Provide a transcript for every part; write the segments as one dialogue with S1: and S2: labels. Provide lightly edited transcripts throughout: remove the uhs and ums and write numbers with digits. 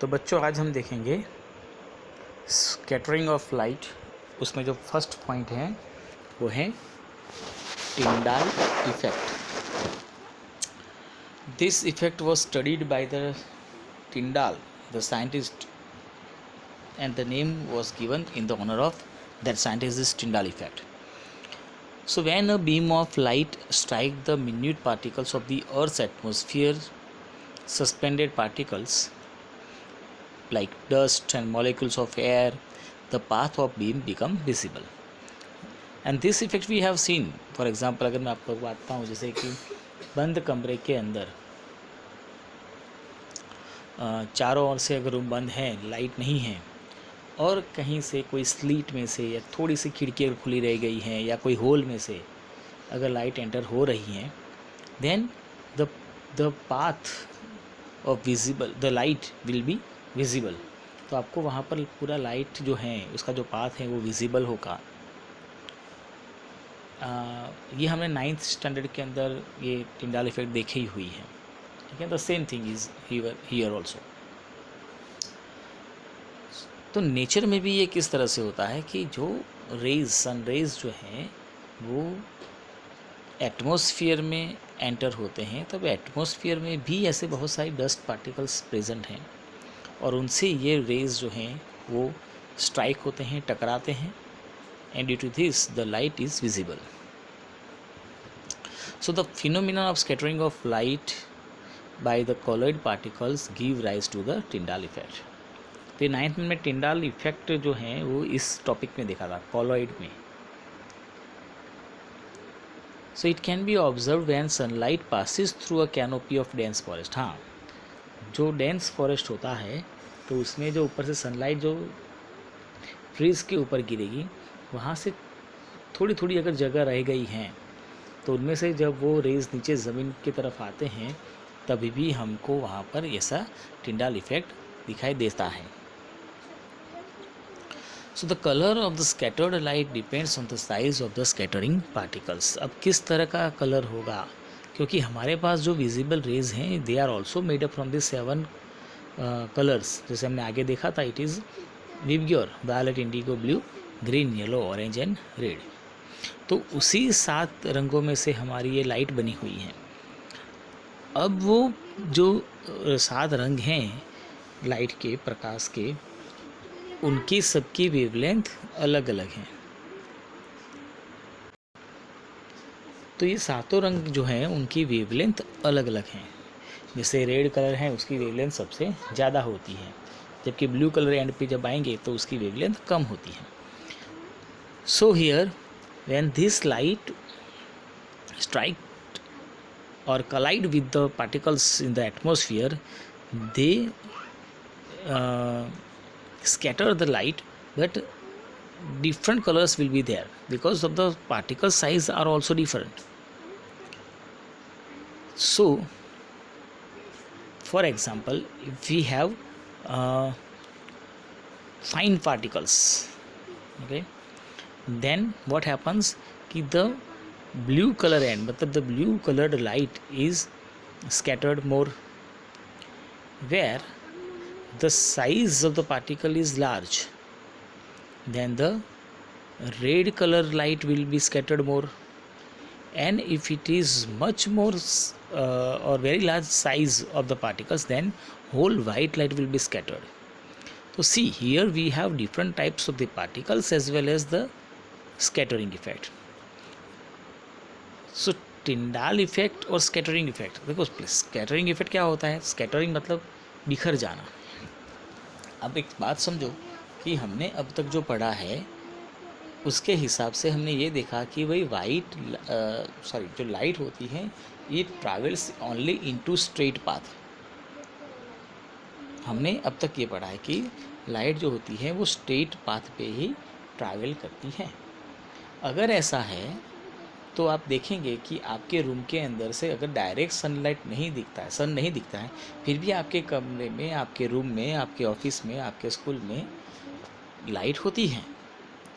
S1: तो बच्चों आज हम देखेंगे स्कैटरिंग ऑफ लाइट। उसमें जो फर्स्ट पॉइंट है वो है Tyndall effect. This effect was studied by the Tyndall, the scientist, and the name was given in the honor of that scientist is Tyndall effect. So when a beam of light strikes the minute particles of the Earth's atmosphere, suspended particles like dust and molecules of air, the path of beam become visible. And this effect we have seen. For example, अगर मैं आपको बताता हूँ जैसे कि बंद कमरे के अंदर चारों ओर से अगर रूम बंद है, लाइट नहीं है, और कहीं से कोई स्लीट में से या थोड़ी सी खिड़की अगर खुली रह गई है या कोई होल में से अगर लाइट एंटर हो रही है, then the path of visible the light will be visible. तो आपको वहाँ पर पूरा लाइट जो है उसका जो पाथ है वो विजिबल होगा। ये हमने 9th स्टैंडर्ड के अंदर ये टिंडाल इफेक्ट देखी ही हुई है। ठीक है, the same thing is here also. तो नेचर में भी ये किस तरह से होता है कि जो रेज सन रेज जो हैं वो एटमॉस्फेयर में एंटर होते हैं, तब एटमॉस्फेयर में भी ऐसे बहुत सारी डस्ट पार्टिकल्स प्रेजेंट हैं और उनसे ये रेज जो हैं वो स्ट्राइक होते हैं, टकराते हैं, and due to this the light is visible. So the phenomenon of scattering of light by the colloid particles give rise to the Tyndall effect. तो 9th में टिंडाल इफेक्ट जो है वो इस टॉपिक में देखा था, कॉलॉइड में। So it can be observed when sunlight passes through a canopy of dense forest. हाँ, जो डेंस फॉरेस्ट होता है तो उसमें जो ऊपर से सनलाइट जो ट्रीज़ के ऊपर गिरेगी, वहाँ से थोड़ी थोड़ी अगर जगह रह गई हैं तो उनमें से जब वो रेज़ नीचे ज़मीन की तरफ आते हैं तभी भी हमको वहाँ पर ऐसा टिंडाल इफेक्ट दिखाई देता है। So the colour of the scattered light depends on the size of the scattering particles. अब किस तरह का कलर होगा, क्योंकि हमारे पास जो विजिबल रेज हैं they are also made up from the 7 colours. जैसे हमने आगे देखा था, it is VIBGYOR, violet, indigo, blue, green, yellow, orange and red. तो उसी 7 रंगों में से हमारी ये लाइट बनी हुई है। अब वो जो 7 रंग हैं लाइट के, प्रकाश के, उनकी सबकी वेवलेंथ अलग अलग हैं। तो ये 7 रंग जो हैं उनकी वेवलेंथ अलग अलग हैं। जैसे रेड कलर है उसकी वेवलेंथ सबसे ज़्यादा होती है, जबकि ब्लू कलर एंड पे जब आएंगे तो उसकी वेवलेंथ कम होती है। So here when this light strike और collide with the particles in the atmosphere, they scatter the light, but different colors will be there because of the particle size are also different. So for example, if we have fine particles, okay, then what happens कि the blue color end, मतलब the blue colored light is scattered more, where the size of the particle is large, then the red color light will be scattered more, and if it is much more or very large size of the particles, then whole white light will be scattered. So see, here we have different types of the particles as well as the scattering effect. So Tyndall effect और scattering effect, देखो scattering effect क्या होता है, scattering मतलब बिखर जाना। अब एक बात समझो कि हमने अब तक जो पढ़ा है उसके हिसाब से हमने ये देखा कि भाई जो लाइट होती है ये travels only into straight path. हमने अब तक ये पढ़ा है कि लाइट जो होती है वो स्ट्रेट पाथ पे ही ट्रैवल करती है। अगर ऐसा है तो आप देखेंगे कि आपके रूम के अंदर से अगर डायरेक्ट सनलाइट नहीं दिखता है, सन नहीं दिखता है, फिर भी आपके कमरे में, आपके रूम में, आपके ऑफिस में, आपके स्कूल में लाइट होती है।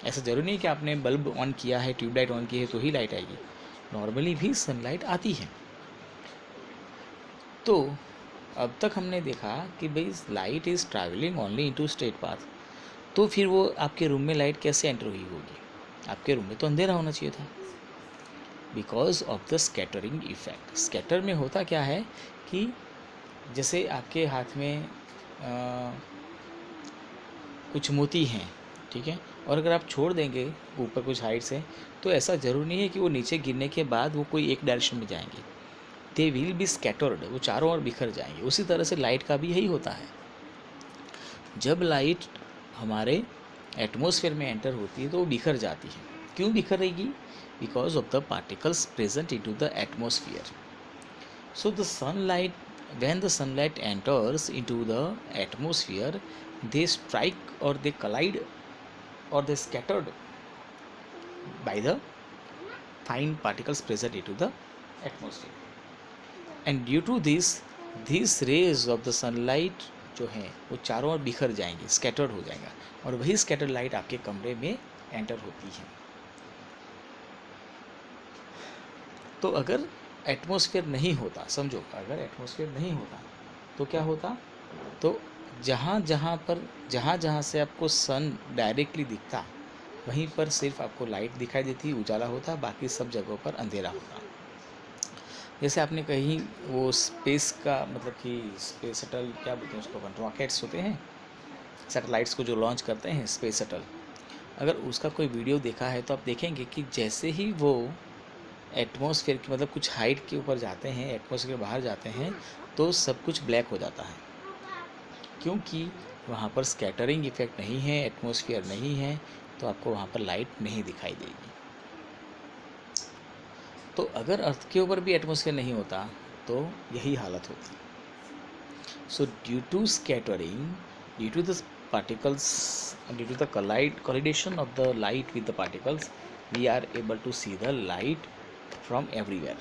S1: ऐसा ज़रूरी नहीं कि आपने बल्ब ऑन किया है, ट्यूबलाइट ऑन की है तो ही लाइट आएगी, नॉर्मली भी सनलाइट आती है। तो अब तक हमने देखा कि भाई light is travelling only into straight path, तो फिर वो आपके रूम में लाइट कैसे एंटर हुई होगी? आपके रूम में तो अंधेरा होना चाहिए था, because of the scattering effect. Scatter में होता क्या है कि जैसे आपके हाथ में कुछ मोती हैं, ठीक है, और अगर आप छोड़ देंगे ऊपर कुछ हाइट से, तो ऐसा ज़रूर नहीं है कि वो नीचे गिरने के बाद वो कोई एक डायरेक्शन में जाएंगे, दे विल बी स्कैटर्ड, वो चारों ओर बिखर जाएंगे। उसी तरह से लाइट का भी यही होता है। जब लाइट हमारे एटमॉस्फेयर में एंटर होती है तो वो बिखर जाती है। क्यों बिखरेगी? Because of the particles present into the atmosphere. So the sunlight, when the sunlight enters into the atmosphere, they strike or they collide or they scattered by the fine particles present into the atmosphere, and due to this, these rays of the sunlight जो हैं वो चारों ओर बिखर जाएंगे, scattered हो जाएगा, और वही स्कैटर्ड लाइट आपके कमरे में एंटर होती है। तो अगर एटमॉस्फेयर नहीं होता, समझो अगर एटमॉस्फेयर नहीं होता तो क्या होता? तो जहाँ जहाँ से आपको सन डायरेक्टली दिखता, वहीं पर सिर्फ आपको लाइट दिखाई देती, उजाला होता, बाकी सब जगहों पर अंधेरा होता। जैसे आपने कहीं वो स्पेस का, मतलब कि स्पेस शटल क्या बोलते हैं उसको, अपन रॉकेट्स होते हैं, सैटेलाइट्स को जो लॉन्च करते हैं स्पेस शटल, अगर उसका कोई वीडियो देखा है तो आप देखेंगे कि जैसे ही वो एटमॉस्फेयर की, मतलब कुछ हाइट के ऊपर जाते हैं, एटमॉस्फेयर के बाहर जाते हैं, तो सब कुछ ब्लैक हो जाता है, क्योंकि वहाँ पर स्कैटरिंग इफेक्ट नहीं है, एटमॉस्फेयर नहीं है, तो आपको वहाँ पर लाइट नहीं दिखाई देगी। तो अगर अर्थ के ऊपर भी एटमॉस्फेयर नहीं होता तो यही हालत होती। So due to scattering, due to the particles, due to the collidation of the light with the particles, we are able to see the light from everywhere.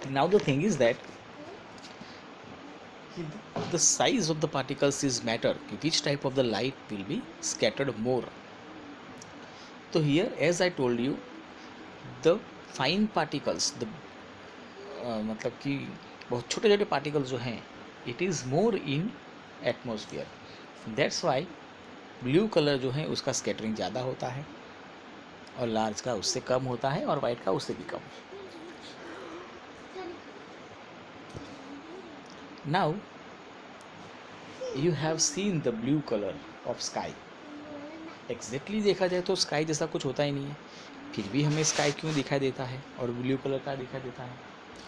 S1: Now the thing is that the size of the particles is matter, which type of the light will be scattered more. So here, as I told you, the fine particles, the मतलब कि बहुत छोटे छोटे particles जो हैं, it is more in atmosphere, that's why blue colour जो है उसका स्कैटरिंग ज़्यादा होता है, और लार्ज का उससे कम होता है, और वाइट का उससे भी कम। Now you have seen the blue colour of sky. Exactly देखा जाए तो स्काई जैसा कुछ होता ही नहीं है, फिर भी हमें स्काई क्यों दिखाई देता है और ब्लू कलर का दिखाई देता है,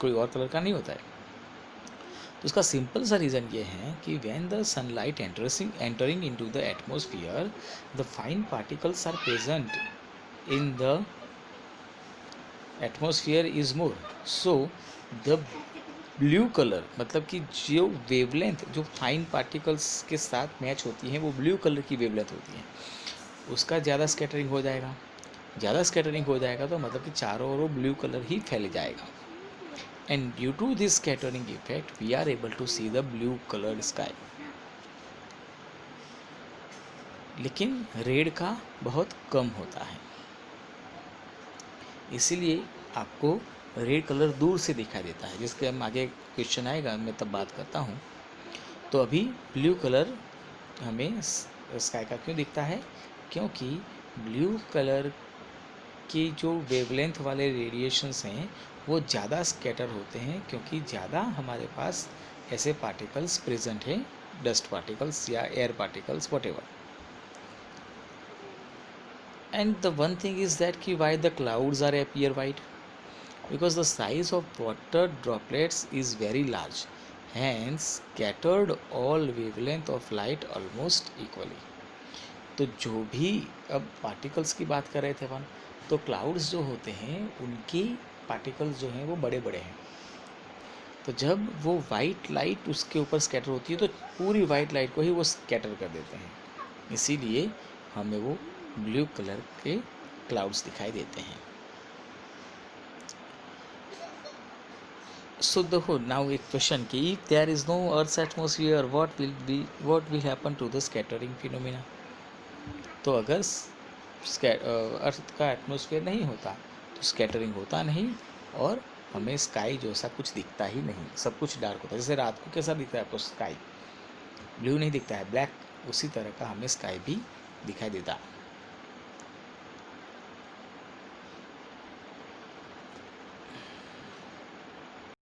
S1: कोई और कलर का नहीं होता है? तो उसका सिंपल सा रीज़न ये है कि when the sunlight entering into the atmosphere, the fine particles are present in the atmosphere is more, so the blue colour, मतलब कि जो वेवलेंथ जो फाइन पार्टिकल्स के साथ मैच होती है वो ब्लू कलर की वेवलेंथ होती है, उसका ज़्यादा स्कैटरिंग हो जाएगा। ज़्यादा स्कैटरिंग हो जाएगा तो मतलब कि चारों ओर ब्लू कलर ही फैल जाएगा, and due to this scattering effect we are able to see the blue colored sky. लेकिन रेड का बहुत कम होता है, इसीलिए आपको रेड कलर दूर से दिखाई देता है, जिसके हम आगे क्वेश्चन आएगा मैं तब बात करता हूँ। तो अभी ब्लू कलर हमें स्काई का क्यों दिखता है? क्योंकि ब्लू कलर की जो वेवलेंथ वाले रेडिएशंस हैं वो ज़्यादा स्कैटर होते हैं, क्योंकि ज़्यादा हमारे पास ऐसे पार्टिकल्स प्रेजेंट हैं, डस्ट पार्टिकल्स या air particles whatever. And the one thing is that कि why the clouds are appear white, because the size of water droplets is very large, hence scattered all wavelength of light almost equally. तो जो भी अब particles की बात कर रहे थे अपन, तो क्लाउड्स जो होते हैं उनकी पार्टिकल्स जो हैं वो बड़े बड़े हैं, तो जब वो वाइट लाइट उसके ऊपर स्कैटर होती है तो पूरी वाइट लाइट को ही वो स्कैटर कर देते हैं, इसीलिए हमें वो ब्लू कलर के क्लाउड्स दिखाई देते हैं। सो देखो नाउ एक क्वेश्चन कि if there is no earth atmosphere what will happen to the scattering phenomena. तो अगर अर्थ का एटमॉस्फेयर नहीं होता तो स्कैटरिंग होता नहीं, और हमें स्काई जैसा कुछ दिखता ही नहीं, सब कुछ डार्क होता है। जैसे रात को कैसा दिखता है आपको स्काई, ब्लू नहीं दिखता है, ब्लैक, उसी तरह का हमें स्काई भी दिखाई देता।